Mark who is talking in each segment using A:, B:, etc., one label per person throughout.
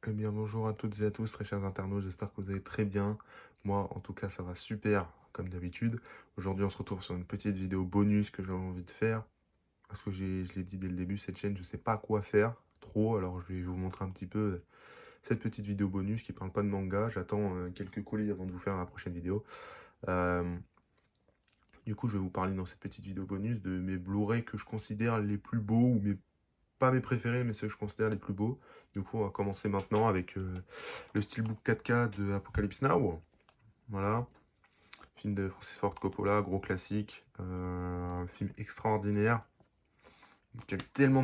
A: Eh bien, bonjour à toutes et à tous, très chers internautes, j'espère que vous allez très bien. Moi, en tout cas, ça va super, comme d'habitude. Aujourd'hui, on se retrouve sur une petite vidéo bonus que j'ai envie de faire. Parce que je l'ai dit dès le début, cette chaîne, je sais pas quoi faire trop. Alors, je vais vous montrer un petit peu cette petite vidéo bonus qui parle pas de manga. J'attends quelques colis avant de vous faire la prochaine vidéo. Euh, du coup, je vais vous parler dans cette petite vidéo bonus de mes Blu-ray que je considère les plus beaux ou pas mes préférés, mais ceux que je considère les plus beaux. Du coup, on va commencer maintenant avec le Steelbook 4K de Apocalypse Now. Voilà. Film de Francis Ford Coppola, gros classique. Un film extraordinaire. Tellement,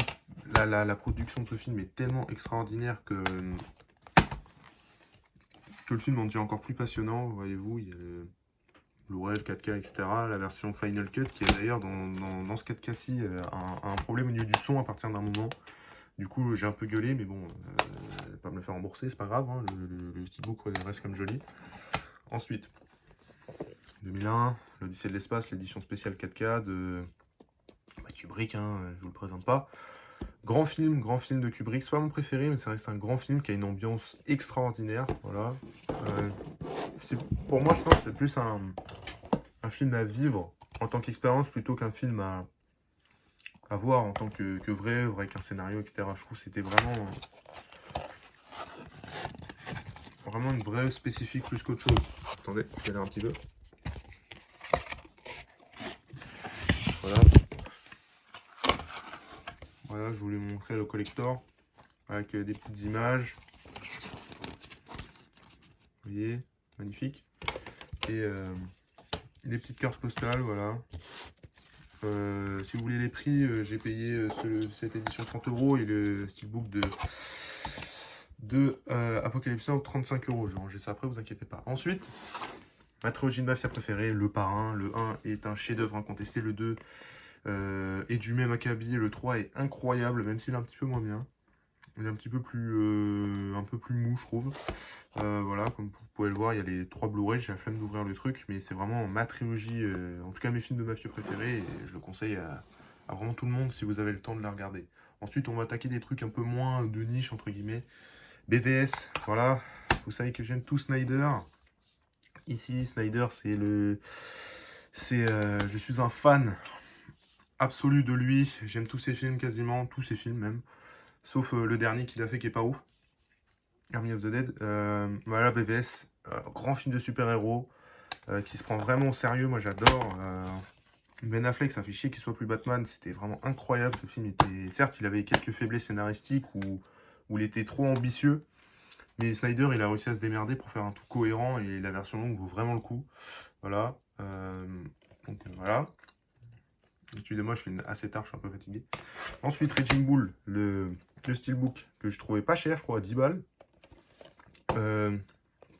A: la production de ce film est tellement extraordinaire que le film en devient encore plus passionnant. Voyez-vous, il y a le Blu-ray, le 4K, etc. La version Final Cut qui est d'ailleurs dans ce 4K-ci un problème au niveau du son à partir d'un moment. Du coup, j'ai un peu gueulé, mais bon, pas me le faire rembourser, c'est pas grave, hein, le steelbook reste comme joli. Ensuite, 2001, l'Odyssée de l'espace, l'édition spéciale 4K de Kubrick, hein, je vous le présente pas. Grand film de Kubrick, c'est pas mon préféré, mais ça reste un grand film qui a une ambiance extraordinaire, voilà. Euh, pour moi, je pense que c'est plus un film à vivre en tant qu'expérience plutôt qu'un film à voir en tant que vrai œuvre avec un scénario, etc. Je trouve que c'était vraiment une vraie spécifique plus qu'autre chose. Attendez, je vais aller un petit peu. Voilà. Voilà, je voulais vous montrer le collector avec des petites images. Vous voyez, magnifique. Et des petites cartes postales, voilà. Si vous voulez les prix, j'ai payé cette édition 30 € et le steelbook de Apocalypse Now 35 €. J'ai rangé ça après, vous inquiétez pas. Ensuite, ma trilogie de mafia préférée, Le Parrain. Le 1 est un chef-d'œuvre incontesté, le 2 est du même acabit, le 3 est incroyable, même s'il est un petit peu moins bien. Il est un petit peu un peu plus mou, je trouve. Voilà, comme vous pouvez le voir, il y a les 3 Blu-ray. J'ai la flemme d'ouvrir le truc, mais c'est vraiment ma trilogie, en tout cas mes films de mafieux préférés. Et je le conseille à vraiment tout le monde si vous avez le temps de la regarder. Ensuite, on va attaquer des trucs un peu moins de niche, entre guillemets. BVS, voilà. Vous savez que j'aime tout Snyder. Ici, Snyder, je suis un fan absolu de lui. J'aime tous ses films, quasiment tous ses films même. Sauf le dernier qu'il a fait qui est pas ouf. Army of the Dead. Voilà, BVS, grand film de super-héros qui se prend vraiment au sérieux. Moi, j'adore. Ben Affleck, ça fait chier qu'il soit plus Batman. C'était vraiment incroyable. Ce film était. Certes, il avait quelques faiblesses scénaristiques où il était trop ambitieux. Mais Snyder, il a réussi à se démerder pour faire un tout cohérent et la version longue vaut vraiment le coup. Voilà. Donc voilà. Excusez-moi, je suis assez tard, je suis un peu fatigué. Ensuite, Raging Bull, le steelbook que je trouvais pas cher, je crois à 10 balles.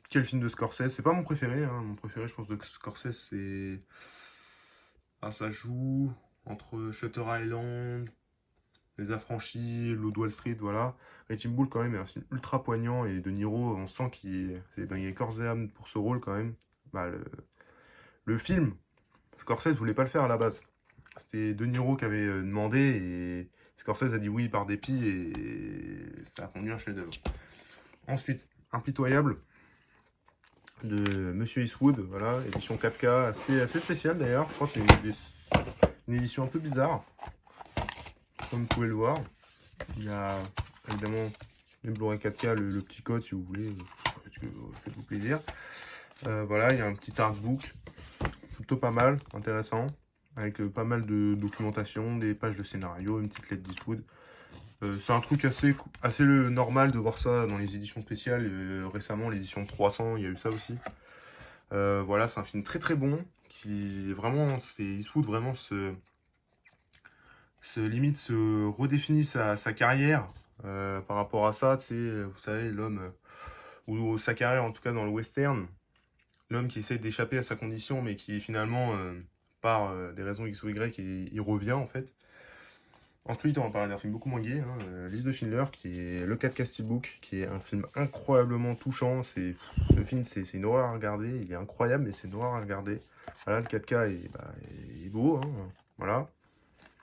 A: Quel film de Scorsese? C'est pas mon préféré, hein. Mon préféré, je pense, de Scorsese, c'est. Ah, ça joue entre Shutter Island, Les Affranchis, Loup de Wall Street, voilà. Raging Bull, quand même, est un film ultra poignant et De Niro, on sent qu'il est corps et âme pour ce rôle, quand même. Bah, le film, Scorsese voulait pas le faire à la base. C'était De Niro qui avait demandé et Scorsese a dit oui par dépit et ça a rendu un chef-d'œuvre. Ensuite, Impitoyable de Monsieur Eastwood, voilà, édition 4K, assez spéciale d'ailleurs. Je crois que c'est une édition un peu bizarre, comme vous pouvez le voir. Il y a évidemment les Blu-ray 4K, le petit code si vous voulez, faites-vous plaisir. Voilà, il y a un petit artbook, plutôt pas mal, intéressant, avec pas mal de documentation, des pages de scénario, une petite lettre d'Eastwood. C'est un truc assez normal de voir ça dans les éditions spéciales. Récemment, l'édition 300, il y a eu ça aussi. Voilà, c'est un film très très bon qui vraiment, c'est Eastwood vraiment limite se redéfinit sa carrière par rapport à ça. Tu sais, vous savez, l'homme ou sa carrière en tout cas dans le western, l'homme qui essaie d'échapper à sa condition, mais qui finalement par des raisons X ou Y, il revient en fait. Ensuite, on va parler d'un film beaucoup moins gai, hein, Liste de Schindler, qui est le 4K Steelbook, qui est un film incroyablement touchant. Ce film, c'est une horreur à regarder. Il est incroyable, mais c'est une horreur à regarder. Voilà, le 4K est beau, hein, voilà.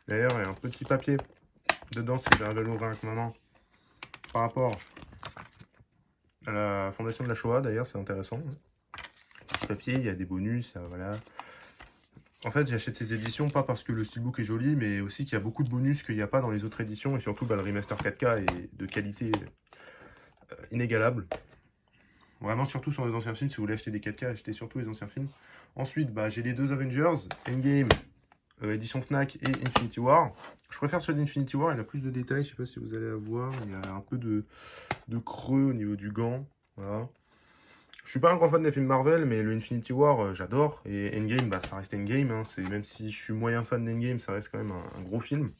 A: D'ailleurs, il y a un petit papier dedans, si j'arrive à l'ouvrir avec ma main, par rapport à la Fondation de la Shoah, d'ailleurs, c'est intéressant. Petit papier, il y a des bonus, voilà. En fait, j'achète ces éditions pas parce que le steelbook est joli, mais aussi qu'il y a beaucoup de bonus qu'il n'y a pas dans les autres éditions, et surtout le remaster 4K est de qualité inégalable. Vraiment, surtout sur les anciens films, si vous voulez acheter des 4K, achetez surtout les anciens films. Ensuite, j'ai les deux Avengers, Endgame, édition Fnac et Infinity War. Je préfère celui d'Infinity War, il a plus de détails, je sais pas si vous allez voir, il y a un peu de creux au niveau du gant, voilà. Je suis pas un grand fan des films Marvel, mais le Infinity War, j'adore. Et Endgame, ça reste Endgame. Hein. Même si je suis moyen fan d'Endgame, ça reste quand même un gros film.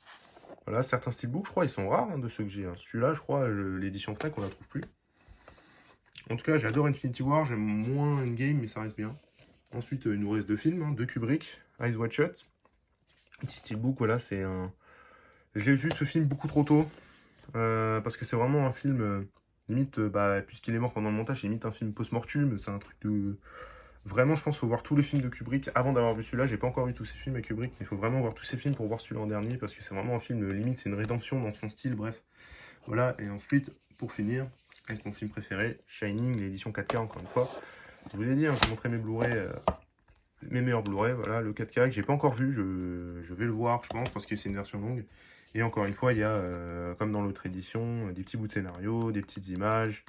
A: Voilà, certains steelbooks, je crois, ils sont rares hein, de ceux que j'ai. Hein. Celui-là, je crois, l'édition Fnac, on la trouve plus. En tout cas, j'adore Infinity War. J'aime moins Endgame, mais ça reste bien. Ensuite, il nous reste deux films, hein, deux Kubrick, Eyes Wide Shut. Petit steelbook, voilà, c'est un... Je l'ai vu ce film beaucoup trop tôt. Parce que c'est vraiment un film... limite, puisqu'il est mort pendant le montage, c'est limite un film post-mortum. C'est un truc de... Vraiment, je pense qu'il faut voir tous les films de Kubrick avant d'avoir vu celui-là. J'ai pas encore vu tous ces films avec Kubrick, mais il faut vraiment voir tous ces films pour voir celui-là en dernier, parce que c'est vraiment un film, limite, c'est une rédemption dans son style, bref. Voilà, et ensuite, pour finir, avec mon film préféré, Shining, l'édition 4K, encore une fois. Je vous ai dit, hein, je vous montrais mes Blu-ray, mes meilleurs Blu-ray, voilà, le 4K, que j'ai pas encore vu, je vais le voir, je pense, parce que c'est une version longue. Et encore une fois, il y a, comme dans l'autre édition, des petits bouts de scénario, des petites images.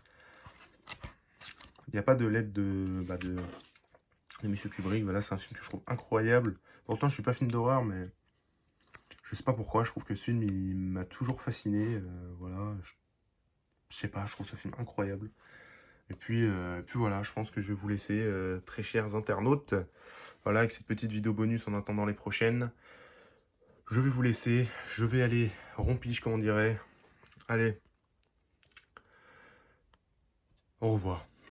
A: Il n'y a pas de lettre de Monsieur Kubrick. Voilà, c'est un film que je trouve incroyable. Pourtant, je suis pas film d'horreur, mais je sais pas pourquoi. Je trouve que ce film, il m'a toujours fasciné. Voilà, je sais pas, je trouve ce film incroyable. Et puis voilà, je pense que je vais vous laisser, très chers internautes. Voilà, avec cette petite vidéo bonus en attendant les prochaines. Je vais vous laisser. Je vais aller rompige, comme on dirait. Allez, au revoir.